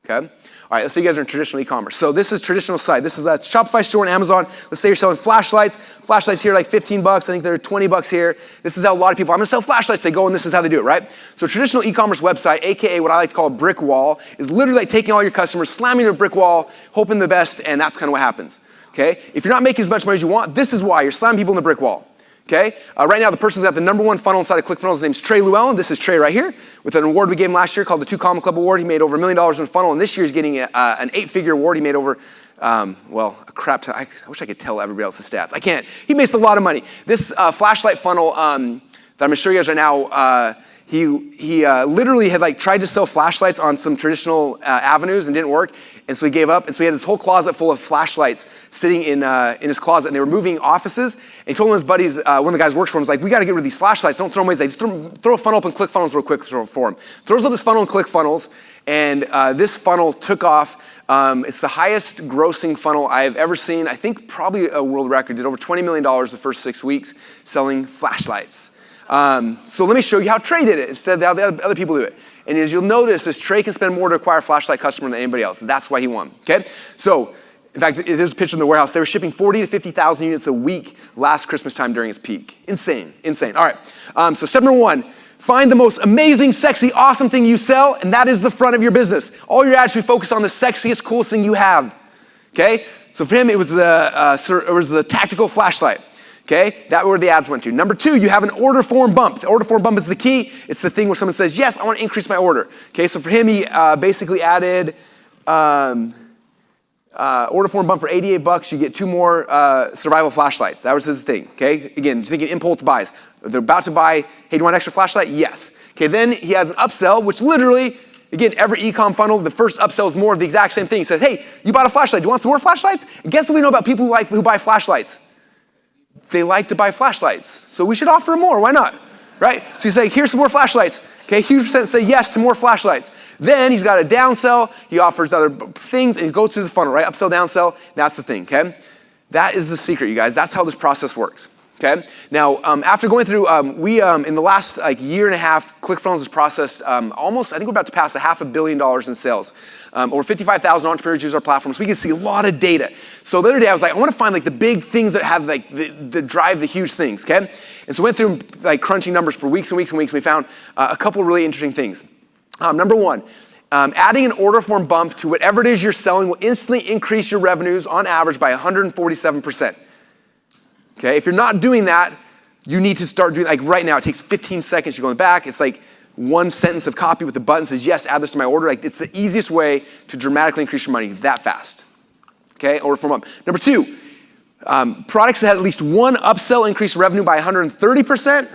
Okay? All right, let's say you guys are in traditional e-commerce. So this is traditional site. This is a Shopify store and Amazon. Let's say you're selling flashlights. Flashlights here are like 15 bucks. I think they're 20 bucks here. This is how a lot of people, I'm gonna sell flashlights. They go and this is how they do it, right? So traditional e-commerce website, AKA what I like to call a brick wall, is literally like taking all your customers, slamming a brick wall, hoping the best, and that's kind of what happens. Okay? If you're not making as much money as you want, this is why. You're slamming people in the brick wall. Okay? Right now, the person's got the #1 funnel inside of ClickFunnels. His name's Trey Llewellyn. This is Trey right here with an award we gave him last year called the 2 Comma Club Award. He made over $1 million in the funnel, and this year he's getting an 8-figure award. He made over, well, a crap ton. I wish I could tell everybody else's stats. I can't. He makes a lot of money. This flashlight funnel that I'm going to show you guys right now, he literally had like tried to sell flashlights on some traditional avenues and didn't work, and so he gave up. And so he had this whole closet full of flashlights sitting in his closet, and they were moving offices. And he told one of his buddies, one of the guys who works for him, was like, we got to get rid of these flashlights. Don't throw them away. Just throw a funnel up in ClickFunnels real quick for him. Throws up this funnel in ClickFunnels, and this funnel took off. It's the highest grossing funnel I've ever seen. I think probably a world record. Did over $20 million the first 6 weeks selling flashlights. So let me show you how Trey did it instead of how the other people do it. And as you'll notice, is Trey can spend more to acquire a flashlight customer than anybody else. That's why he won. Okay? So, in fact, there's a picture in the warehouse. They were shipping 40 to 50,000 units a week last Christmas time during its peak. Insane, insane. All right. So step number 1, Find the most amazing, sexy, awesome thing you sell, and that is the front of your business. All your ads should be focused on the sexiest, coolest thing you have. Okay? So for him, it was the tactical flashlight. Okay? That's where the ads went to. Number 2, you have an order form bump. The order form bump is the key. It's the thing where someone says, yes, I want to increase my order. Okay? So for him, he basically added order form bump for $88. You get 2 more survival flashlights. That was his thing. Okay? Again, thinking impulse buys. They're about to buy, hey, do you want an extra flashlight? Yes. Okay, then he has an upsell, which literally, again, every e-com funnel, the first upsell is more of the exact same thing. He says, hey, you bought a flashlight. Do you want some more flashlights? And guess what we know about people who buy flashlights? They like to buy flashlights. So we should offer them more. Why not? Right? So you say, here's some more flashlights. Okay, huge percent say yes to more flashlights. Then he's got a downsell. He offers other things, and he goes through the funnel, right? Upsell, downsell. That's the thing, okay? That is the secret, you guys. That's how this process works. Okay. Now, after going through, in the last year and a half, ClickFunnels has processed almost, I think we're about to pass $500 million in sales. Over 55,000 entrepreneurs use our platform, so we can see a lot of data. So the other day I was like, I want to find the big things that have that drive the huge things. Okay. And so went through crunching numbers for weeks and weeks and weeks. And we found a couple really interesting things. Number 1. Adding an order form bump to whatever it is you're selling will instantly increase your revenues on average by 147%. Okay, if you're not doing that, you need to start doing, right now, it takes 15 seconds. You're going back. It's one sentence of copy with the button says, yes, add this to my order. It's the easiest way to dramatically increase your money that fast. Okay, order form up. Number 2, products that had at least one upsell increase revenue by 130%.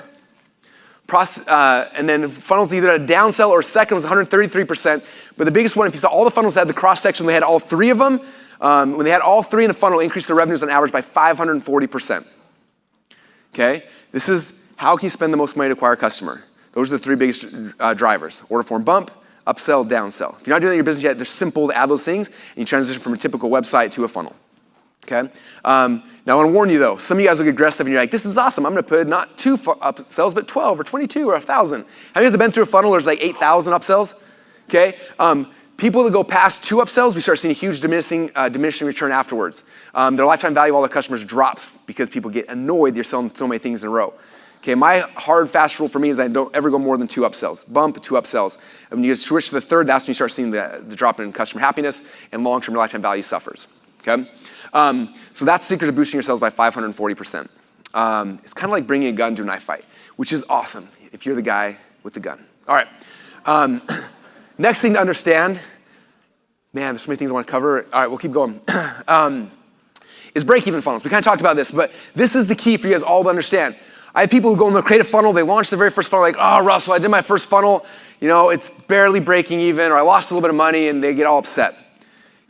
And then funnels either had a downsell or second was 133%. But the biggest one, if you saw all the funnels that had the cross section, they had all 3 of them. When they had all 3 in a funnel, increased their revenues on average by 540%. Okay? This is how can you spend the most money to acquire a customer? Those are the 3 biggest drivers. Order form bump, upsell, downsell. If you're not doing that in your business yet, they're simple to add those things, and you transition from a typical website to a funnel. Okay? Now I want to warn you though, some of you guys look aggressive and you're like, this is awesome. I'm going to put not 2 upsells, but 12 or 22 or 1,000. Have you guys been through a funnel where there's 8,000 upsells? Okay? People that go past 2 upsells, we start seeing a huge diminishing return afterwards. Their lifetime value of all their customers drops because people get annoyed they're selling so many things in a row. Okay, my hard, fast rule for me is I don't ever go more than 2 upsells. Bump, 2 upsells. And when you switch to the 3rd, that's when you start seeing the drop in customer happiness and long-term lifetime value suffers. Okay? So that's the secret to boosting your sales by 540%. It's kind of like bringing a gun to a knife fight, which is awesome if you're the guy with the gun. All right. Next thing to understand, man, there's so many things I want to cover. All right, we'll keep going. Is break-even funnels. We kind of talked about this, but this is the key for you guys all to understand. I have people who go in the creative funnel, they launch their very first funnel, oh, Russell, I did my first funnel, it's barely breaking even, or I lost a little bit of money, and they get all upset.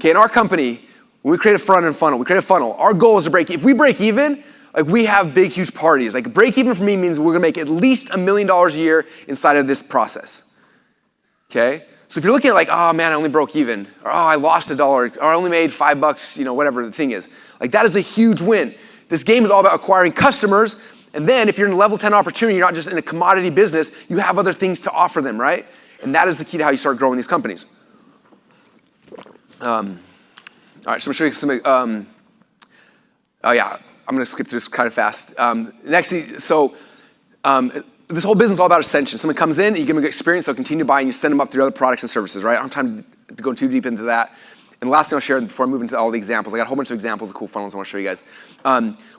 Okay, in our company, when we create a front-end funnel, we create a funnel. Our goal is to break even. If we break even, we have big, huge parties. Break even for me means we're gonna make at least $1 million a year inside of this process. Okay? So if you're looking at oh man, I only broke even, or oh, I lost $1, or I only made $5, whatever the thing is. That is a huge win. This game is all about acquiring customers, and then if you're in a level 10 opportunity, you're not just in a commodity business, you have other things to offer them, right? And that is the key to how you start growing these companies. All right, so I'm going to show you some, I'm going to skip through this kind of fast. Next, this whole business is all about ascension. Someone comes in, you give them a good experience, they'll continue buying, you send them up through other products and services, right? I don't have time to go too deep into that. And the last thing I'll share before I move into all the examples, I got a whole bunch of examples of cool funnels I want to show you guys.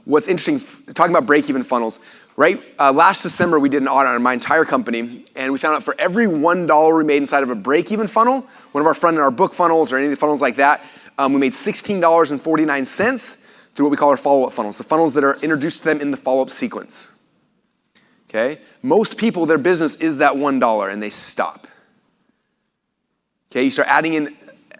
What's interesting, talking about break-even funnels, right? Last December, we did an audit on my entire company, and we found out for every $1 we made inside of a break-even funnel, one of our front in our book funnels or any of the funnels like that, we made $16.49 through what we call our follow-up funnels, the funnels that are introduced to them in the follow-up sequence. Okay? Most people, their business is that $1 and they stop. Okay, you start adding in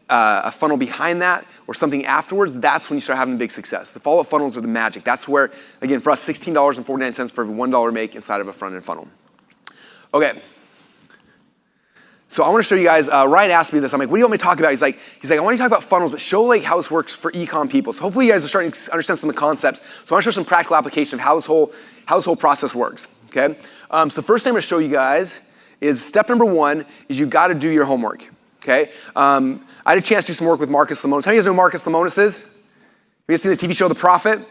a funnel behind that or something afterwards, that's when you start having big success. The follow-up funnels are the magic. That's where, again, for us, $16.49 for every $1 make inside of a front-end funnel. Okay. So I want to show you guys, Ryan asked me this, I'm like, what do you want me to talk about? He's like, I want you to talk about funnels, but show how this works for e-com people. So hopefully you guys are starting to understand some of the concepts. So I want to show some practical application of how this whole process works, okay? So the first thing I'm going to show you guys is step number 1 is you got to do your homework, okay? I had a chance to do some work with Marcus Lemonis. How many of you guys know who Marcus Lemonis is? Have you guys seen the TV show The Prophet?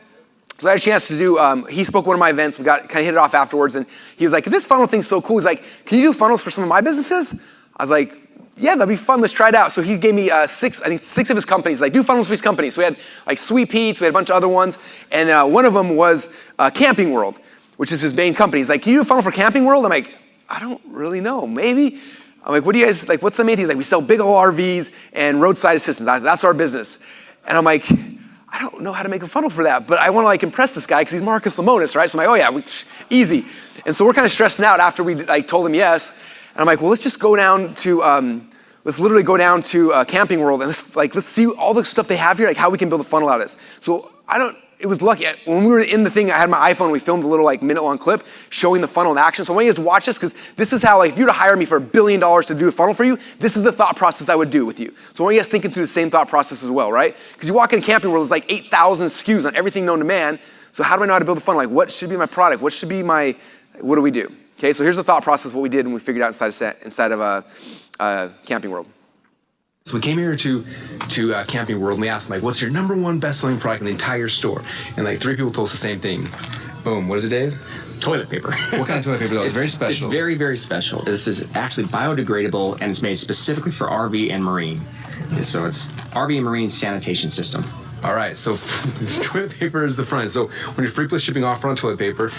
So I had a chance to do, he spoke at one of my events, we got kind of hit it off afterwards, and he was like, this funnel thing's so cool. He's like, can you do funnels for some of my businesses? I was like, yeah, that'd be fun, let's try it out. So he gave me six of his companies, like do funnels for his companies. So we had like Sweet Pete's, we had a bunch of other ones, and one of them was Camping World, which is his main company. He's like, can you do a funnel for Camping World? I'm like, I don't really know, maybe. I'm like, what do you guys, like, what's the main thing? He's like, we sell big old RVs and roadside assistance, that's our business. And I'm like, I don't know how to make a funnel for that, but I want to like impress this guy because he's Marcus Lemonis, right? So I'm like, oh yeah, easy. And so we're kind of stressing out after we like told him yes. And I'm like, well, let's just go down to, let's literally go down to Camping World and let's see all the stuff they have here, like how we can build a funnel out of this. So it was lucky. When we were in the thing, I had my iPhone, we filmed a little like minute-long clip showing the funnel in action. So I want you guys to watch this because this is how, like, if you were to hire me for $1 billion to do a funnel for you, this is the thought process I would do with you. So I want you guys thinking through the same thought process as well, right? Because you walk into Camping World, there's like 8,000 SKUs on everything known to man. So how do I know how to build a funnel? Like, what should be my product? What do we do? Okay, so here's the thought process, what we did and we figured out inside of Camping World. So we came here to Camping World and we asked them, like, what's your #1 best-selling product in the entire store? And like 3 people told us the same thing. Boom, what is it, Dave? Toilet paper. What kind of toilet paper though? It's very special. It's very, very special. This is actually biodegradable and it's made specifically for RV and marine. And so it's RV and marine sanitation system. All right, so toilet paper is the front. So when you're free plus shipping offer on toilet paper,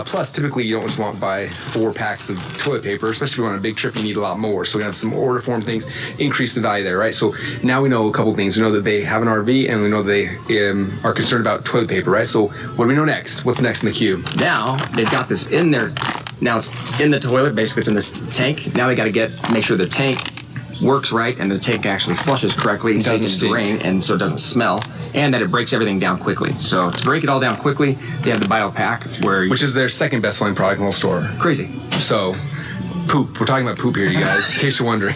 plus typically you don't just want to buy 4 packs of toilet paper, especially if you're on a big trip, you need a lot more. So we have some order form things, increase the value there, right? So now we know a couple things. We know that they have an RV and we know they are concerned about toilet paper, right? So what do we know next? What's next in the queue? Now they've got this in there. Now it's in the toilet, basically it's in this tank. Now they got to make sure the tank works right and the tank actually flushes correctly so it doesn't drain and so it doesn't smell, and that it breaks everything down quickly. So to break it all down quickly, they have the BioPack, which is their second best-selling product in the whole store. Crazy. So poop. We're talking about poop here, you guys, in case you're wondering.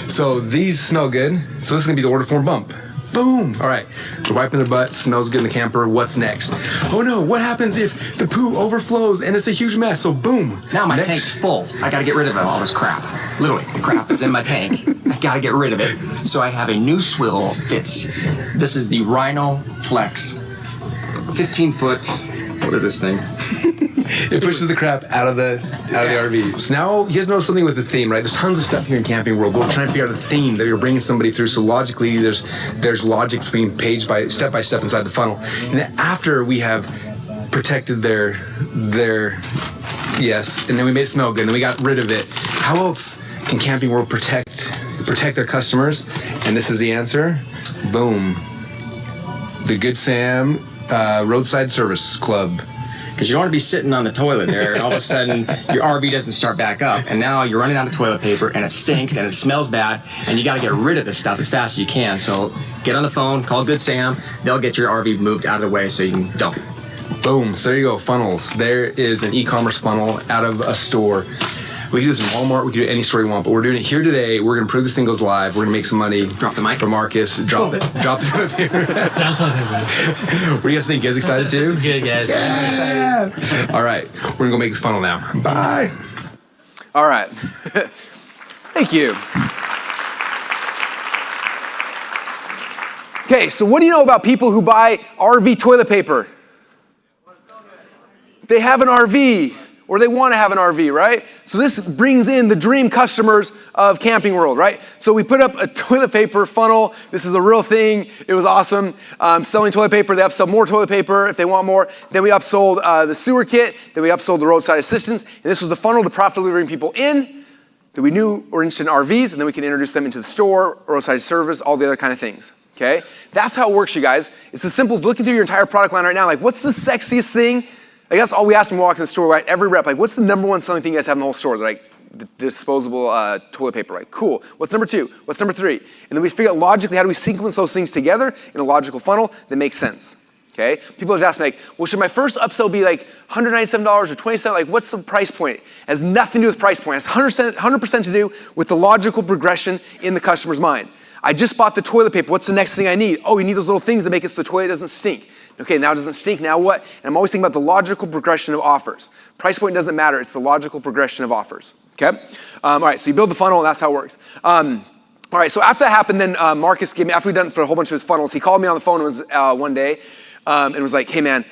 So these smell good. So this is gonna be the order form bump. Boom! All right, we're wiping their butt, smells good in the camper. What's next? Oh no, what happens if the poo overflows and it's a huge mess? So boom! Now my tank's full. I gotta get rid of all this crap. Literally, the crap is in my tank. I gotta get rid of it. So I have a new swivel fits. This is the Rhino Flex. 15-foot, what is this thing? It pushes the crap out of the RV. So now you guys know something with the theme, right? There's tons of stuff here in Camping World. We're trying to figure out the theme that you're bringing somebody through. So logically, there's logic between step by step inside the funnel. And then after we have protected their yes, and then we made it smell good, and then we got rid of it. How else can Camping World protect their customers? And this is the answer. Boom. The Good Sam Roadside Service Club. Because you don't want to be sitting on the toilet there and all of a sudden your RV doesn't start back up and now you're running out of toilet paper and it stinks and it smells bad and you got to get rid of this stuff as fast as you can. So get on the phone, call Good Sam, they'll get your RV moved out of the way so you can dump it. Boom, so there you go, funnels. There is an e-commerce funnel out of a store. We can do this in Walmart, we can do any store you want, but we're doing it here today. We're gonna prove this thing goes live. We're gonna make some money. Drop the mic. For Marcus. Drop the toilet paper. What do you guys think? You guys excited too? Good, guys. Yeah. All right, we're gonna go make this funnel now. Bye. All right. Thank you. Okay, so what do you know about people who buy RV toilet paper? They have an RV, or they want to have an RV, right? So this brings in the dream customers of Camping World, right? So we put up a toilet paper funnel. This is a real thing. It was awesome. Selling toilet paper, they upsell more toilet paper if they want more. Then we upsold the sewer kit. Then we upsold the roadside assistance. And this was the funnel to profitably bring people in that we knew were interested in RVs, and then we can introduce them into the store, roadside service, all the other kind of things. Okay? That's how it works, you guys. It's as simple as looking through your entire product line right now. Like, what's the sexiest thing? Like, that's all we ask when we walk in the store, right? Every rep, like, what's the #1 selling thing you guys have in the whole store? They're like, disposable toilet paper, right? Cool. What's number 2? What's number 3? And then we figure out logically how do we sequence those things together in a logical funnel that makes sense. Okay? People have asked me, like, well, should my first upsell be like $197 or $27? Like, what's the price point? It has nothing to do with price point. It has 100% to do with the logical progression in the customer's mind. I just bought the toilet paper. What's the next thing I need? Oh, you need those little things that make it so the toilet doesn't stink. Okay, now it doesn't stink, now what? And I'm always thinking about the logical progression of offers. Price point doesn't matter, it's the logical progression of offers, okay? All right, so you build the funnel and that's how it works. All right, so after that happened, then Marcus gave me, after we'd done it for a whole bunch of his funnels, he called me on the phone one day, and was like, hey man,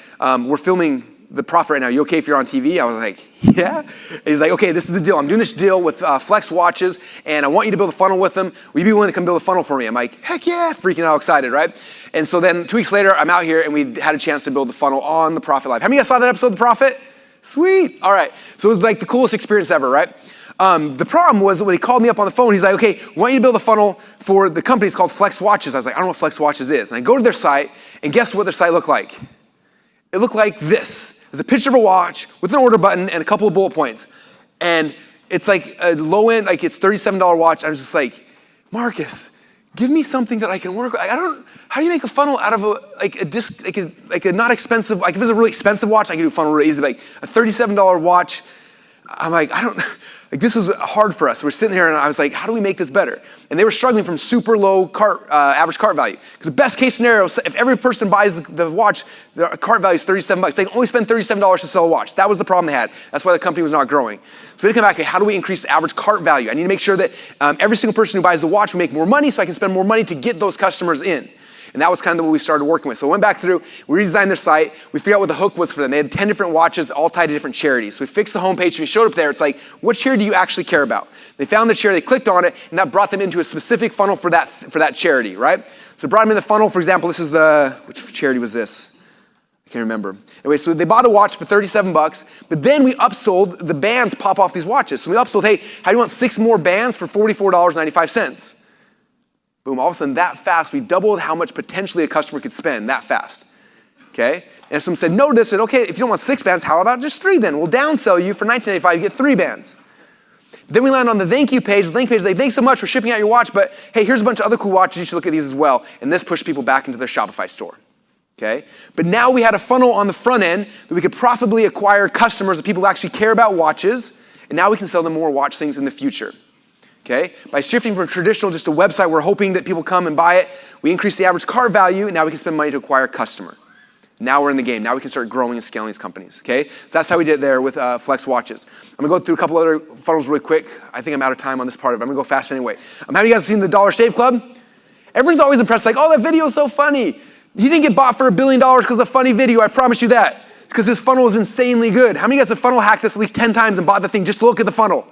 we're filming the Profit right now. You okay if you're on TV? I was like, yeah. And he's like, okay, this is the deal. I'm doing this deal with Flex watches, and I want you to build a funnel with them. Will you be willing to come build a funnel for me? I'm like, heck yeah, freaking out excited, right? And so then 2 weeks later, I'm out here, and we had a chance to build the funnel on the Profit Live. How many of you guys saw that episode of The Profit? Sweet. All right. So it was like the coolest experience ever, right? The problem was when he called me up on the phone, he's like, okay, I want you to build a funnel for the company. It's called Flex Watches. I was like, I don't know what Flex Watches is. And I go to their site, and guess what their site looked like? It looked like this. There's a picture of a watch with an order button and a couple of bullet points. And it's like a low end, like it's $37 watch. I was just like, Marcus, give me something that I can work with. How do you make a funnel out of a not expensive, like if it's a really expensive watch, I can do a funnel really easy. Like a $37 watch, I'm like, this was hard for us. We're sitting here and I was like, how do we make this better? And they were struggling from super low average cart value. Because the best case scenario, if every person buys the watch, the cart value is $37. They can only spend $37 to sell a watch. That was the problem they had. That's why the company was not growing. So we had to come back, okay, how do we increase the average cart value? I need to make sure that every single person who buys the watch will make more money so I can spend more money to get those customers in. And that was kind of what we started working with. So we went back through, we redesigned their site, we figured out what the hook was for them. They had 10 different watches, all tied to different charities. So we fixed the homepage, if you showed up there, it's like, what charity do you actually care about? They found the charity, they clicked on it, and that brought them into a specific funnel for that charity, right? So it brought them in the funnel, for example, this is which charity was this? I can't remember. Anyway, so they bought a watch for $37, but then we upsold, the bands pop off these watches. So we upsold, hey, how do you want 6 more bands for $44.95? Boom, all of a sudden that fast, we doubled how much potentially a customer could spend that fast, okay? And someone said no to this, said, okay, if you don't want 6 bands, how about just 3 then? We'll downsell you for $19.95, you get 3 bands. Then we land on the thank you page. The thank you page is like, thanks so much for shipping out your watch, but hey, here's a bunch of other cool watches, you should look at these as well. And this pushed people back into their Shopify store, okay? But now we had a funnel on the front end that we could profitably acquire customers, that people who actually care about watches, and now we can sell them more watch things in the future. Okay? By shifting from traditional, just a website, we're hoping that people come and buy it. We increase the average cart value, and now we can spend money to acquire a customer. Now we're in the game. Now we can start growing and scaling these companies. Okay? So that's how we did it there with Flex Watches. I'm gonna go through a couple other funnels really quick. I think I'm out of time on this part of it. I'm gonna go fast anyway. Have you guys seen the Dollar Shave Club? Everyone's always impressed, like, oh, that video is so funny. He didn't get bought for $1 billion because of a funny video. I promise you that. It's because his funnel is insanely good. How many of you guys have funnel hacked this at least 10 times and bought the thing just to look at the funnel?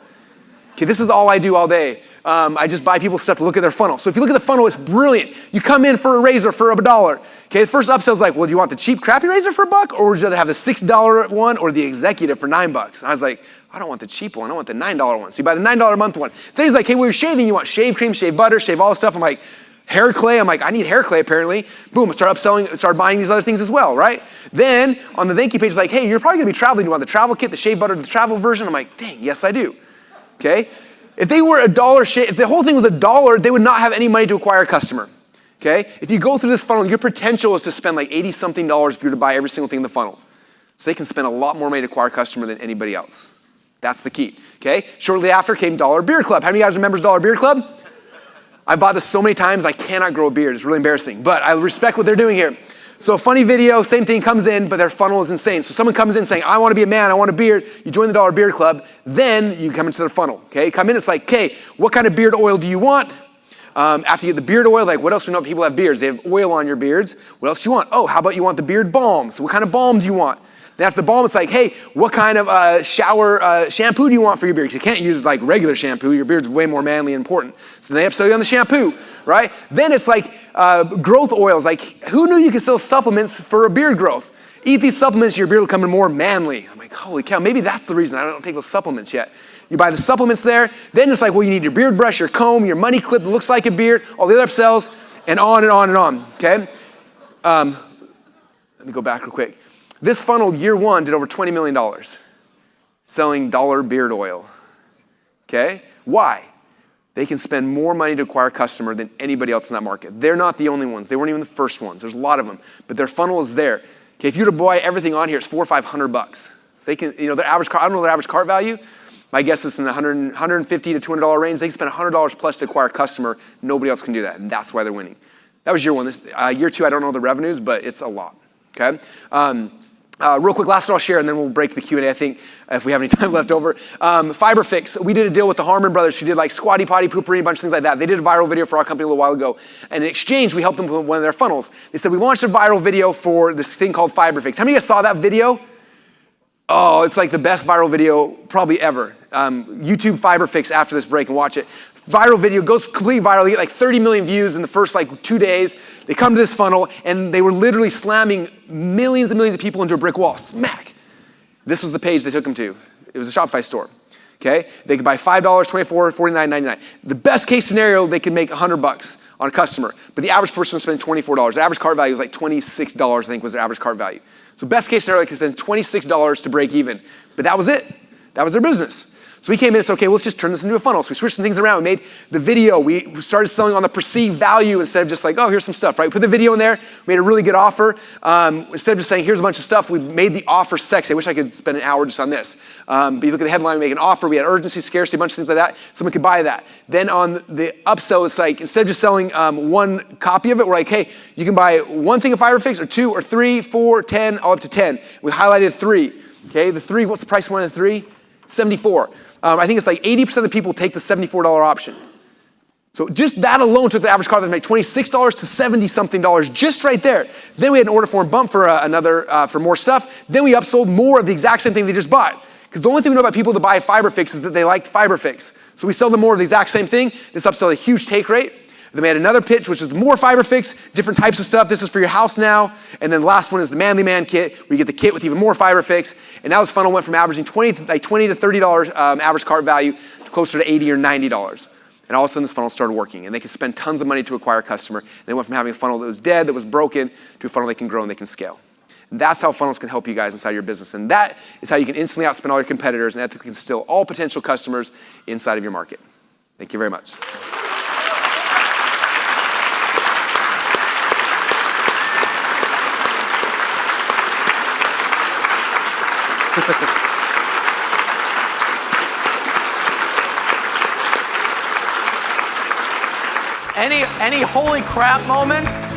Okay, this is all I do all day. I just buy people stuff to look at their funnel. So if you look at the funnel, it's brilliant. You come in for a razor for $1. Okay, the first upsell is like, well, do you want the cheap, crappy razor for $1, or would you rather have the $6 one or the executive for $9? And I was like, I don't want the cheap one. I want the $9 one. So you buy the $9 a month one. Then he's like, hey, well, you're shaving. You want shave cream, shave butter, shave all this stuff. I'm like, hair clay. I'm like, I need hair clay apparently. Boom, start upselling, start buying these other things as well, right? Then on the thank you page, it's like, hey, you're probably gonna be traveling. Do you want the travel kit, the shave butter, the travel version? I'm like, dang, yes, I do. Okay. If they were if the whole thing was $1, they would not have any money to acquire a customer, okay? If you go through this funnel, your potential is to spend like $80-something if you were to buy every single thing in the funnel. So they can spend a lot more money to acquire a customer than anybody else. That's the key, okay? Shortly after came Dollar Beard Club. How many of you guys remember Dollar Beard Club? I bought this so many times, I cannot grow a beard. It's really embarrassing, but I respect what they're doing here. So funny video, same thing comes in, but their funnel is insane. So someone comes in saying, I want to be a man, I want a beard. You join the Dollar Beard Club, then you come into their funnel, okay? Come in, it's like, okay, what kind of beard oil do you want? After you get the beard oil, like what else do you know people have beards? They have oil on your beards. What else do you want? Oh, how about you want the beard balm? So what kind of balm do you want? Then after the balm, it's like, hey, what kind of shampoo do you want for your beard? Because you can't use like regular shampoo. Your beard's way more manly and important. So they upsell you on the shampoo, right? Then it's like growth oils. Like, who knew you could sell supplements for a beard growth? Eat these supplements, your beard will come in more manly. I'm like, holy cow, maybe that's the reason I don't take those supplements yet. You buy the supplements there. Then it's like, well, you need your beard brush, your comb, your money clip that looks like a beard, all the other upsells, and on and on and on, okay? Let me go back real quick. This funnel, year 1, did over $20 million selling Dollar Beard Oil, okay? Why? They can spend more money to acquire a customer than anybody else in that market. They're not the only ones. They weren't even the first ones. There's a lot of them, but their funnel is there. Okay, if you were to buy everything on here, it's $400 or $500. They can, their average cart, I don't know their average cart value. My guess is in the $150 to $200 range. They can spend $100 plus to acquire a customer. Nobody else can do that, and that's why they're winning. That was year 1. Year 2, I don't know the revenues, but it's a lot, okay? Real quick, last one I'll share, and then we'll break the Q&A, I think, if we have any time left over. FiberFix, we did a deal with the Harmon brothers who did like squatty potty, poopery, a bunch of things like that. They did a viral video for our company a little while ago, and in exchange, we helped them with one of their funnels. They said, we launched a viral video for this thing called FiberFix. How many of you guys saw that video? Oh, it's like the best viral video probably ever. YouTube FiberFix after this break and watch it. Viral video goes completely viral. They get like 30 million views in the first like 2 days. They come to this funnel and they were literally slamming millions and millions of people into a brick wall. Smack. This was the page they took them to. It was a Shopify store. Okay? They could buy $5, $24, $49, $99. The best case scenario, they could make $100 on a customer, but the average person was spending $24. The average cart value was like $26, I think was their average cart value. So best case scenario, they could spend $26 to break even, but that was it. That was their business. So we came in and said, okay, well, let's just turn this into a funnel. So we switched some things around. We made the video. We started selling on the perceived value instead of just like, oh, here's some stuff, right? We put the video in there. We made a really good offer. Instead of just saying, here's a bunch of stuff, we made the offer sexy. I wish I could spend an hour just on this. But you look at the headline, we make an offer. We had urgency, scarcity, a bunch of things like that. Someone could buy that. Then on the upsell, it's like, instead of just selling one copy of it, we're like, hey, you can buy one thing of FiberFix or 2 or 3, 4, 10, all up to 10. We highlighted 3. Okay, the 3, what's the price of one of the 3? $74. I think it's like 80% of the people take the $74 option. So just that alone took the average cart that made $26 to $70-something just right there. Then we had an order form bump for for more stuff. Then we upsold more of the exact same thing they just bought. Because the only thing we know about people that buy FiberFix is that they liked FiberFix. So we sell them more of the exact same thing. This upsell a huge take rate. Then we had another pitch, which is more FiberFix, different types of stuff. This is for your house now. And then the last one is the Manly Man kit, where you get the kit with even more FiberFix. And now this funnel went from averaging $20 to $30 average cart value to closer to $80 or $90. And all of a sudden, this funnel started working. And they could spend tons of money to acquire a customer. And they went from having a funnel that was dead, that was broken, to a funnel they can grow and they can scale. And that's how funnels can help you guys inside your business. And that is how you can instantly outspend all your competitors and ethically instill all potential customers inside of your market. Thank you very much. Any holy crap moments?